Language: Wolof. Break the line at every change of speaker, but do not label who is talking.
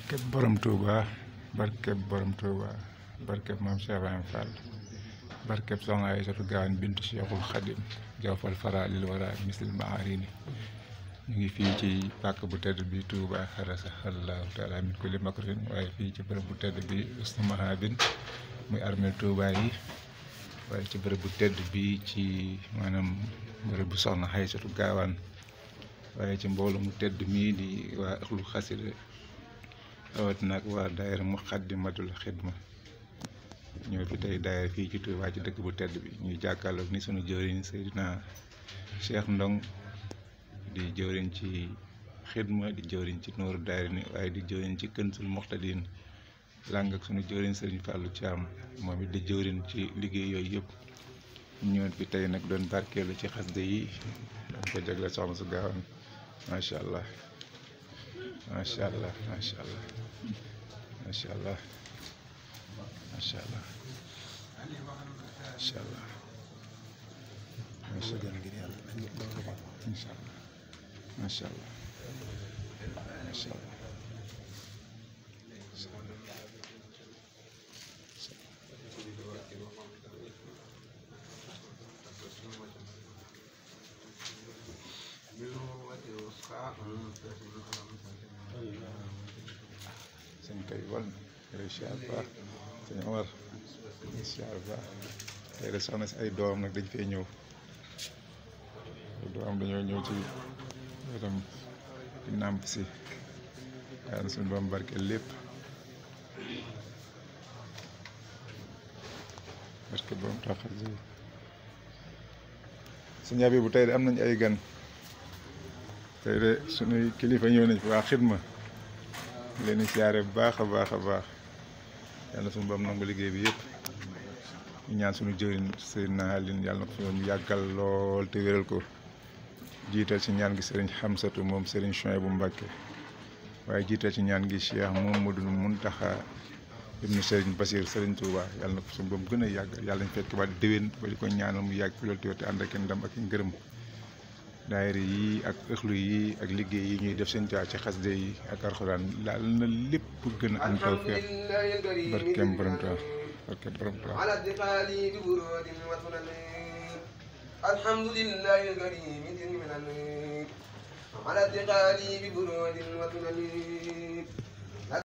barkeb borom Touba barkeb borom Touba barkeb maam Cheikh Ibrahima Fall barkeb soxna Aysatu Gaawan bintu Cheikhul Khadim jawfal fara lil wara misil maarini ñu ngi fii ci pàkk bu tedd bi Touba xarasa allahu taala min kulli makrin waaye fii ci bërëb bu tedd bi usnu mahabin muy armée Touba yi waaye ci bërëb bu tedd bi ci maanaam bërëb bu soxna Aysatu Gaawan waaye ci mbooloo mu tedd mii di waa axlu xasida rawat nag waa daayira Muxaddamatul Xidma ñoo fi tey daayira fii ci Touba ci dëkk bu tedd bi ñuy jàkkaarloog ni sunu jëwriñ Seydina Cheikh Ndong di jëwriñ ci xidma di jëwriñ ci nooru daayira ni waaye di jëwriñ ci Kanzul Muxtadin làng ak sunu jëwriñ Sëriñ Fàllu Caam moom it di jëwriñ ci liggéey yooyu yëpp ñoo fi tey nag doon barkeelu ci xasida yi doon ko jagle soxna su Gaawan macha allah macha allah macha allah macha allah macha allah macha allah macha allah macha allah macha allah macha allah sëñ kay wal na siyaar baax sëñ Omar siyaar baax tey de soxna si ay doom nag dañ fee ñëw doom dañoo ñëw ci wetam di nàmp si yàlla na suñu borom barkeel lépp barke borom taxal si sëñ Abi bu tey de am nañ ay gan tey de suñuy kilifa ñëw nañ fi waa xidma leen siyaare bu baax a baax a baax yàlla suñu borom nangu liggéey bi yëpp ñu ñaan suñu jëriñ Seydina Alioune yàlla na ko fi moom yàggal lool te wéral ko jiital ci ñaan gi sëriñ Xamsatu moom sëriñ Chouaïbou bu Mbàkke waaye jiital ci ñaan gi Cheikh Mouhamadoul Mountakha ibnu sëriñ Basir sëriñ Touba yàlla na ko suñu borom gën a yàggal yàlla ñu fekk ba déwén ba di ko ñaanal mu yàgg fi loolu te ànd ak ndam ak ngërëm daayira yi ak ëxlu yi ak liggéey yi ñuy def seen caa ci xasde yi ak alxuraan laal na lépp gën a am tawfeex barkeem borom Tuubaa barkeem borom Tuubaa
alhamdulillahi al-karim min على اتقالي ببرود وتنمي